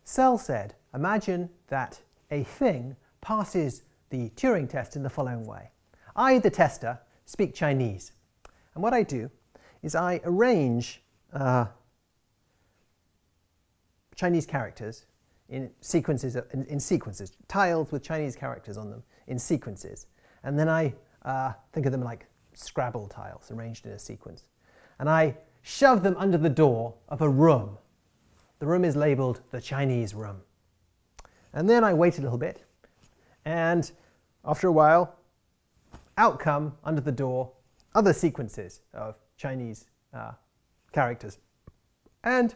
Searle said, imagine that a thing passes the Turing test in the following way. I, the tester, speak Chinese. And what I do is I arrange Chinese characters in sequences, tiles with Chinese characters on them in sequences. And then I think of them like Scrabble tiles arranged in a sequence. And I shove them under the door of a room. The room is labeled the Chinese room. And then I wait a little bit, and after a while, out come under the door other sequences of Chinese characters. And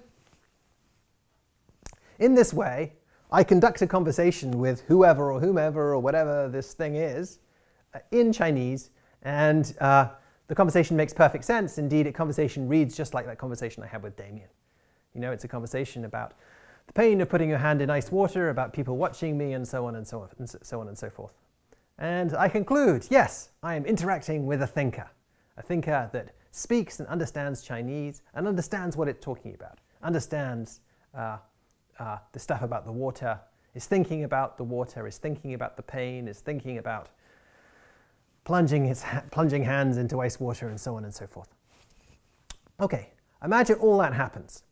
in this way, I conduct a conversation with whoever or whomever or whatever this thing is in Chinese, and the conversation makes perfect sense. Indeed, a conversation reads just like that conversation I had with Damien. You know, it's a conversation about the pain of putting your hand in ice water, about people watching me, and so on and so on and so on and so forth. And I conclude, yes, I am interacting with a thinker that speaks and understands Chinese and understands what it's talking about, understands the stuff about the water, is thinking about the water, is thinking about the pain, is thinking about plunging hands into ice water, and so on and so forth. Okay, imagine all that happens.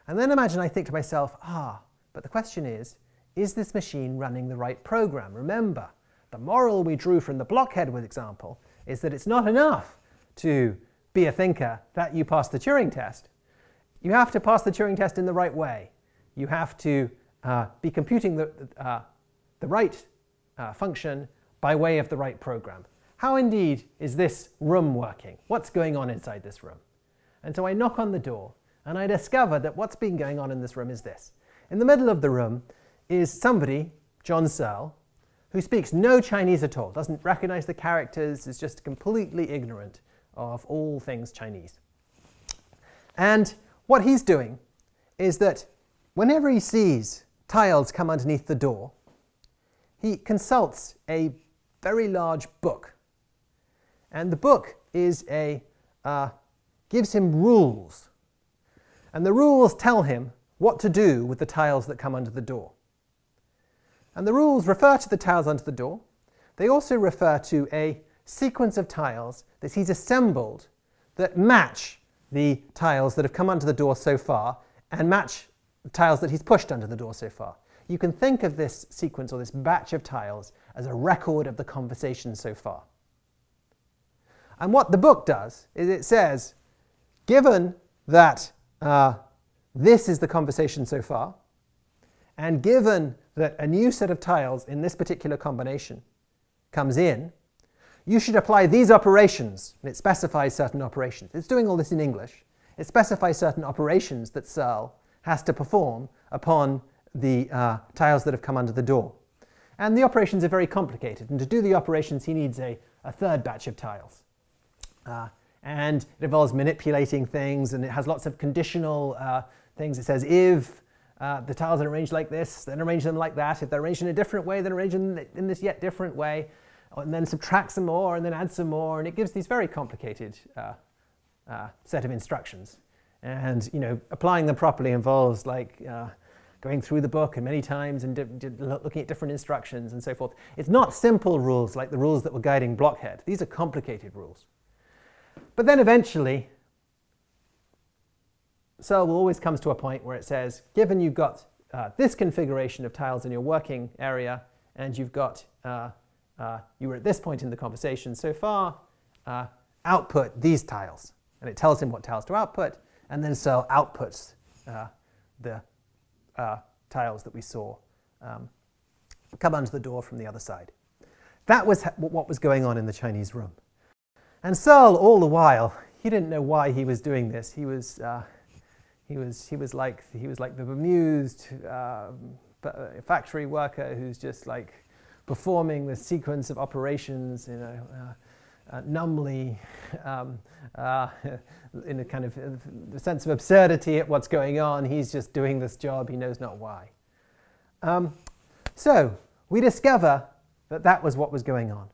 And then imagine I think to myself, but the question is this machine running the right program? Remember, the moral we drew from the blockhead example is that it's not enough to be a thinker that you pass the Turing test. You have to pass the Turing test in the right way. You have to be computing the right function by way of the right program. How indeed is this room working? What's going on inside this room? And so I knock on the door, and I discover that what's been going on in this room is this. In the middle of the room is somebody, John Searle, who speaks no Chinese at all, doesn't recognize the characters, is just completely ignorant of all things Chinese. And what he's doing is that whenever he sees tiles come underneath the door, he consults a very large book. And the book is gives him rules. And the rules tell him what to do with the tiles that come under the door. And the rules refer to the tiles under the door. They also refer to a sequence of tiles that he's assembled that match the tiles that have come under the door so far and match the tiles that he's pushed under the door so far. You can think of this sequence or this batch of tiles as a record of the conversation so far. And what the book does is it says, given that this is the conversation so far, and given that a new set of tiles in this particular combination comes in, you should apply these operations. And it specifies certain operations. It's doing all this in English. It specifies certain operations that Searle has to perform upon the tiles that have come under the door. And the operations are very complicated. And to do the operations, he needs a third batch of tiles. And it involves manipulating things, and it has lots of conditional things. It says if the tiles are arranged like this, then arrange them like that. If they're arranged in a different way, then arrange them in this yet different way. And then subtract some more, and then add some more. And it gives these very complicated set of instructions. And applying them properly involves like going through the book and many times and looking at different instructions and so forth. It's not simple rules like the rules that were guiding Blockhead. These are complicated rules. But then eventually, Searle always comes to a point where it says, given you've got this configuration of tiles in your working area, and you've got, you were at this point in the conversation so far, output these tiles. And it tells him what tiles to output, and then Searle outputs the tiles that we saw come under the door from the other side. That was what was going on in the Chinese room. And Searle, all the while, he didn't know why he was doing this. He was like the bemused factory worker who's just like performing the sequence of operations, numbly, in a kind of the sense of absurdity at what's going on. He's just doing this job. He knows not why. So we discover that that was what was going on.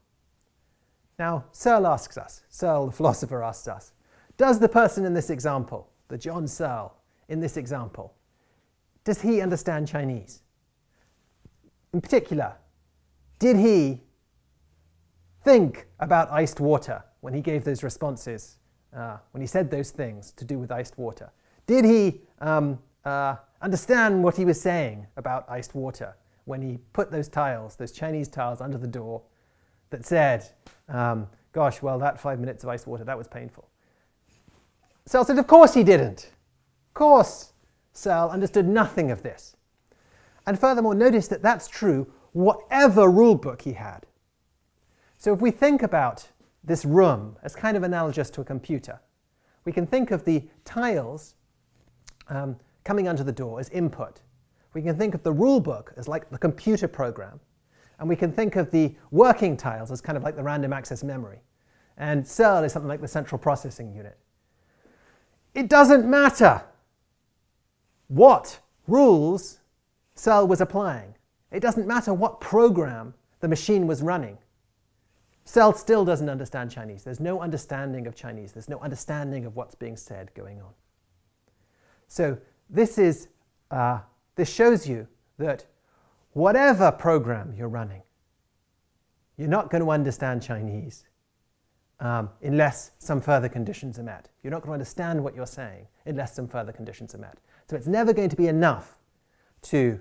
Now, Searle asks us, Searle the philosopher asks us, does the person in this example, the John Searle in this example, does he understand Chinese? In particular, did he think about iced water when he gave those responses, when he said those things to do with iced water? Did he understand what he was saying about iced water when he put those tiles, those Chinese tiles, under the door that said, gosh, well, that 5 minutes of iced water, that was painful? Searle said, of course he didn't. Of course Searle understood nothing of this. And furthermore, notice that that's true whatever rule book he had. So if we think about this room as kind of analogous to a computer, we can think of the tiles coming under the door as input. We can think of the rule book as like the computer program. And we can think of the working tiles as kind of like the random access memory. And Searle is something like the central processing unit. It doesn't matter what rules Searle was applying. It doesn't matter what program the machine was running. Searle still doesn't understand Chinese. There's no understanding of Chinese. There's no understanding of what's being said going on. So this shows you that whatever program you're running, you're not going to understand Chinese unless some further conditions are met. You're not going to understand what you're saying unless some further conditions are met. So it's never going to be enough to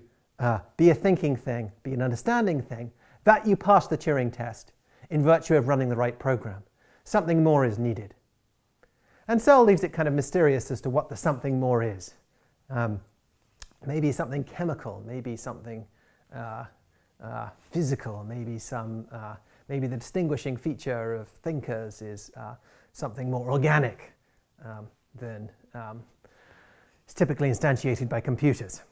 be a thinking thing, be an understanding thing, that you pass the Turing test in virtue of running the right program. Something more is needed. And Searle leaves it kind of mysterious as to what the something more is. Maybe something chemical, maybe something physical, maybe the distinguishing feature of thinkers is something more organic than is typically instantiated by computers.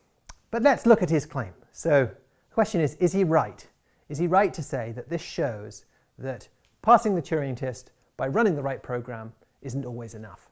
But let's look at his claim. So the question is he right? Is he right to say that this shows that passing the Turing test by running the right program isn't always enough?